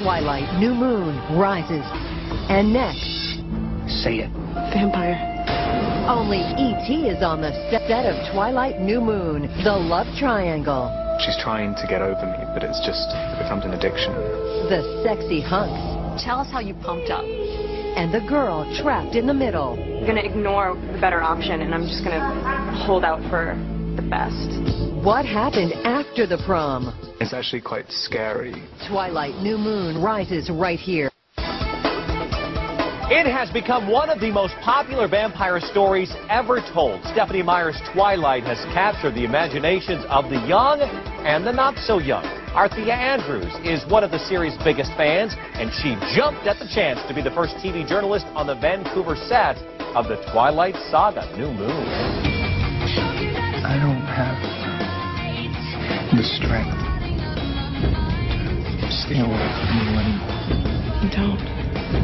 Twilight, new moon, rises. And next... Say it. Vampire. Only E.T. is on the set of Twilight, new moon, the love triangle. She's trying to get over me, but it becomes an addiction. The sexy hunks. Tell us how you pumped up. And the girl trapped in the middle. I'm going to ignore the better option, and I'm just going to hold out for the best. What happened after the prom? It's actually quite scary. Twilight, new moon, rises right here. It has become one of the most popular vampire stories ever told. Stephanie Meyer's Twilight has captured the imaginations of the young and the not-so-young. Arthea Andrews is one of the series' biggest fans, and she jumped at the chance to be the first TV journalist on the Vancouver set of the Twilight Saga, New Moon. I don't have the strength to stay away from you anymore. You don't.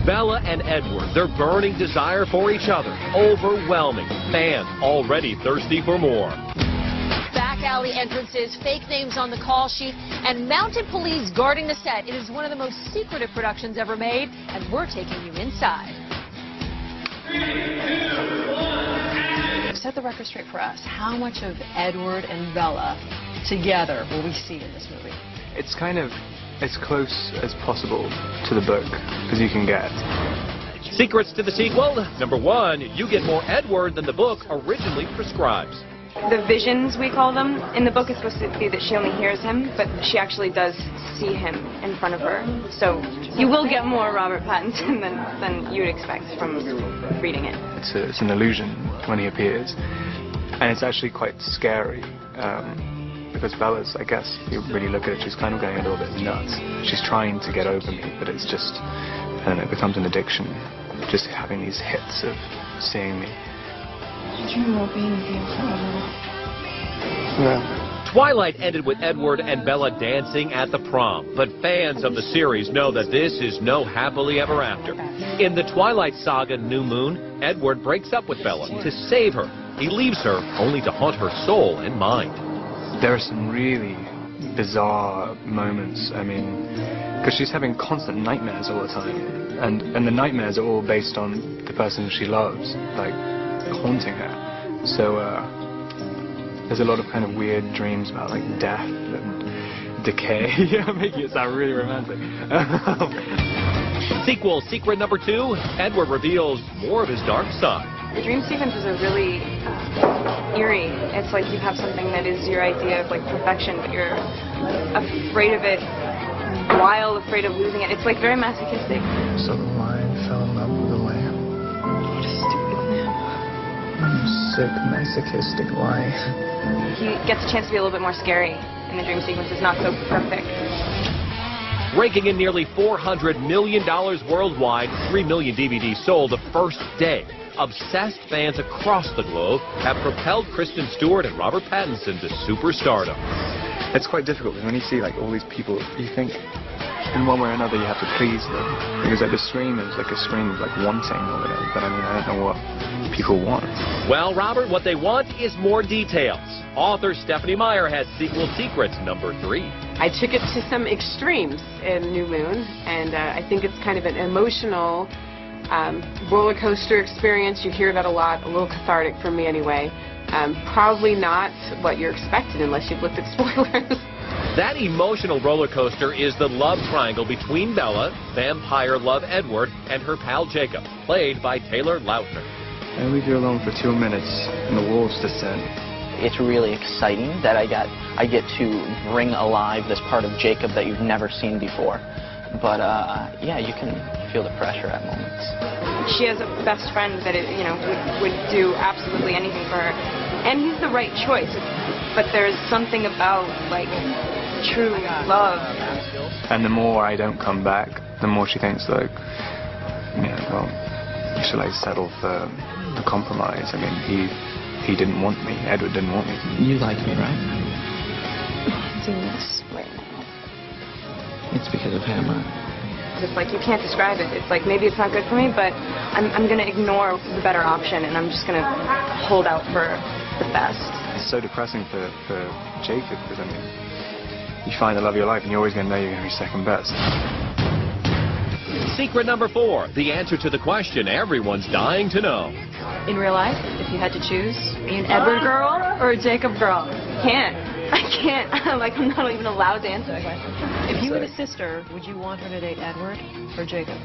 Bella and Edward, their burning desire for each other, overwhelming. Fans already thirsty for more. Back alley entrances, fake names on the call sheet, and mounted police guarding the set. It is one of the most secretive productions ever made, and we're taking you inside. 3, 2, 1, Set the record straight for us. How much of Edward and Bella together will we see in this movie? It's kind of as close as possible to the book as you can get. Secrets to the sequel. Number 1, you get more Edward than the book originally prescribes. The visions, we call them, in the book is supposed to be that she only hears him, but she actually does see him in front of her. So you will get more Robert Pattinson than you'd expect from reading it. It's an illusion when he appears, and it's actually quite scary. Because Bella's, I guess, if you really look at it, she's kind of going a little bit nuts. She's trying to get over me, but it's just, I don't know, it becomes an addiction. Just having these hits of seeing me. I dream about being with you forever. Yeah. Twilight ended with Edward and Bella dancing at the prom, but fans of the series know that this is no happily ever after. In the Twilight Saga New Moon, Edward breaks up with Bella to save her. He leaves her only to haunt her soul and mind. There are some really bizarre moments, I mean, because she's having constant nightmares all the time, and the nightmares are all based on the person she loves, like, haunting her. So, there's a lot of kind of weird dreams about, like, death and decay, making it sound really romantic. Sequel, secret number 2, Edward reveals more of his dark side. The dream sequences are really eerie. It's like you have something that is your idea of like perfection, but you're afraid of it, wild, afraid of losing it. It's like very masochistic. So the lion fell in love with the lamb. What a stupid man. Sick, masochistic lion. He gets a chance to be a little bit more scary in the dream sequences, not so perfect. Raking in nearly $400 million worldwide, 3 million DVDs sold the first day. Obsessed fans across the globe have propelled Kristen Stewart and Robert Pattinson to superstardom. It's quite difficult because when you see like all these people, you think in one way or another you have to please them. Because like the scream is like a scream of like wanting or whatever, but I mean I don't know what people want. Well, Robert, what they want is more details. Author Stephanie Meyer has sequel secrets number 3. I took it to some extremes in New Moon, and I think it's kind of an emotional roller coaster experience. You hear that a lot, a little cathartic for me anyway. Probably not what you're expecting unless you've looked at spoilers. That emotional roller coaster is the love triangle between Bella, vampire love Edward, and her pal Jacob, played by Taylor Lautner. I leave you alone for 2 minutes and the wolves descend. It's really exciting that I get to bring alive this part of Jacob that you've never seen before. But yeah, you can feel the pressure at moments. She has a best friend that would do absolutely anything for her, and he's the right choice. But there's something about like true love. And the more I don't come back, the more she thinks like, well, should I settle for the compromise? I mean, he didn't want me. Edward didn't want me. You like me, right? I'm doing this right now. It's because of him. It's like you can't describe it. It's like maybe it's not good for me, but I'm going to ignore the better option, and I'm just going to hold out for the best. It's so depressing for Jacob, because I mean, you find the love of your life, and you're always going to know you're going to be second best. Secret number 4, the answer to the question everyone's dying to know. In real life, if you had to choose, are you an Edward girl or a Jacob girl? I can't. I'm not even allowed to answer that question. If you had a sister, would you want her to date Edward or Jacob?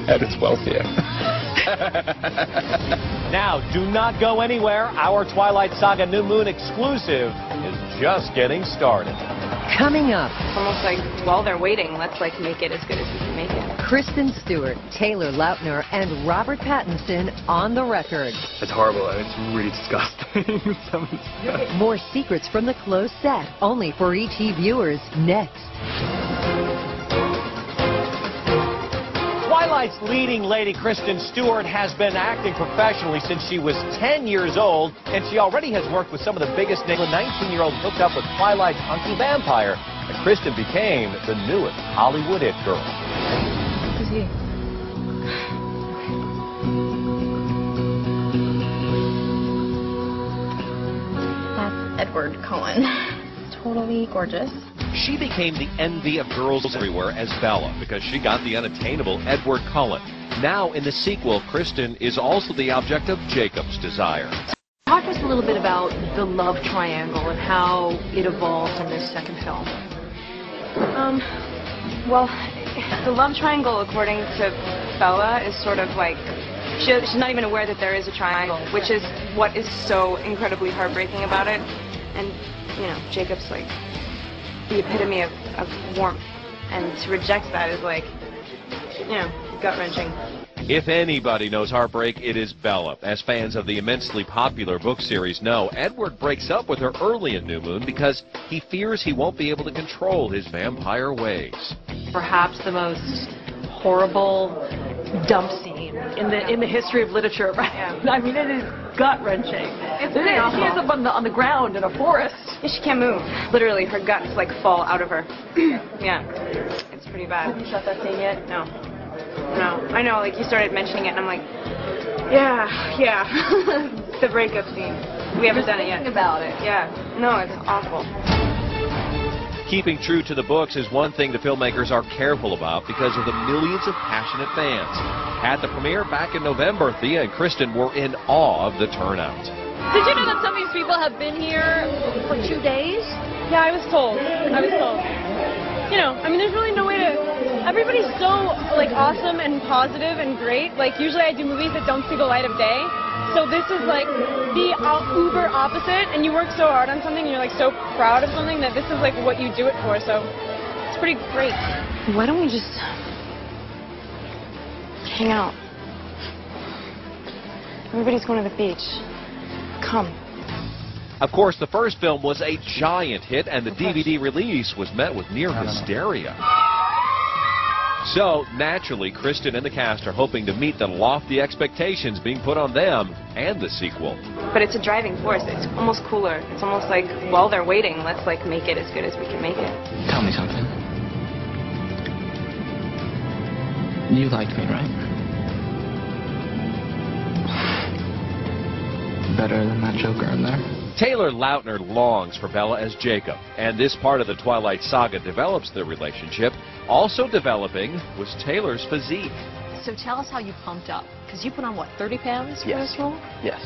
Edward's wealthier. Now, do not go anywhere. Our Twilight Saga New Moon exclusive is just getting started. Coming up, It's almost like, while they're waiting, let's make it as good as we can make it. Kristen Stewart, Taylor Lautner, and Robert Pattinson on the record. It's horrible. It's really disgusting. Some of the stuff. More secrets from the closed set, only for ET viewers, next. Twilight's leading lady, Kristen Stewart, has been acting professionally since she was 10 years old, and she already has worked with some of the biggest names. The 19-year-old hooked up with Twilight's hunky vampire, and Kristen became the newest Hollywood it girl. Who's he? That's Edward Cullen. Totally gorgeous. She became the envy of girls everywhere as Bella because she got the unattainable Edward Cullen. Now, in the sequel, Kristen is also the object of Jacob's desire. Talk to us a little bit about the love triangle and how it evolved in this second film. Well, the love triangle, according to Bella, is sort of like, she's not even aware that there is a triangle, which is what is so incredibly heartbreaking about it. And, Jacob's like the epitome of warmth, and to reject that is like, gut-wrenching. If anybody knows heartbreak, it is Bella. As fans of the immensely popular book series know, Edward breaks up with her early in New Moon because he fears he won't be able to control his vampire ways. Perhaps the most horrible dump scene in the history of literature, right? Yeah. I mean, it is gut-wrenching. It's pretty awful. She is up on the ground in a forest. She can't move. Literally, her guts fall out of her. Yeah, it's pretty bad. Have you shot that scene yet? No. I know, you started mentioning it, and I'm like, yeah. The breakup scene. We haven't done it yet. Thinking about it. Yeah. No, it's awful. Keeping true to the books is one thing the filmmakers are careful about because of the millions of passionate fans. At the premiere back in November, Thea and Kristen were in awe of the turnout. Did you know that some of these people have been here for 2 days? Yeah, I was told. There's really no way to... Everybody's so, awesome and positive and great. Usually I do movies that don't see the light of day. So this is, the uber opposite, and you work so hard on something, and you're, so proud of something that this is, what you do it for. So it's pretty great. Why don't we just hang out? Everybody's going to the beach. Come. Of course, the first film was a giant hit, and the DVD release was met with near hysteria. So, naturally, Kristen and the cast are hoping to meet the lofty expectations being put on them and the sequel. But it's a driving force. It's almost cooler. It's almost like, while they're waiting, let's, make it as good as we can make it. Tell me something. You liked me, right? Better than that Joker in there. Taylor Lautner longs for Bella as Jacob, and this part of the Twilight Saga develops their relationship. Also developing was Taylor's physique. So tell us how you pumped up, because you put on, 30 pounds for this role? Yes.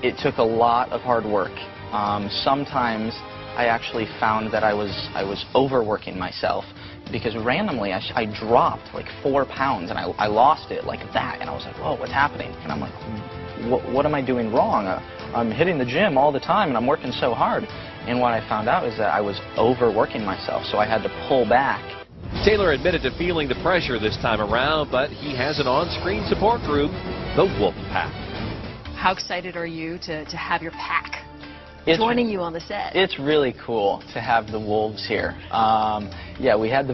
It took a lot of hard work. Sometimes I actually found that I was overworking myself because randomly I dropped 4 pounds and I lost it like that, and I was like, whoa, what's happening? And I'm like, what am I doing wrong? I'm hitting the gym all the time and I'm working so hard. And what I found out is that I was overworking myself, so I had to pull back. Taylor admitted to feeling the pressure this time around, but he has an on-screen support group, the Wolf Pack. How excited are you to have your pack Joining you on the set? It's really cool to have the wolves here. Yeah, we had the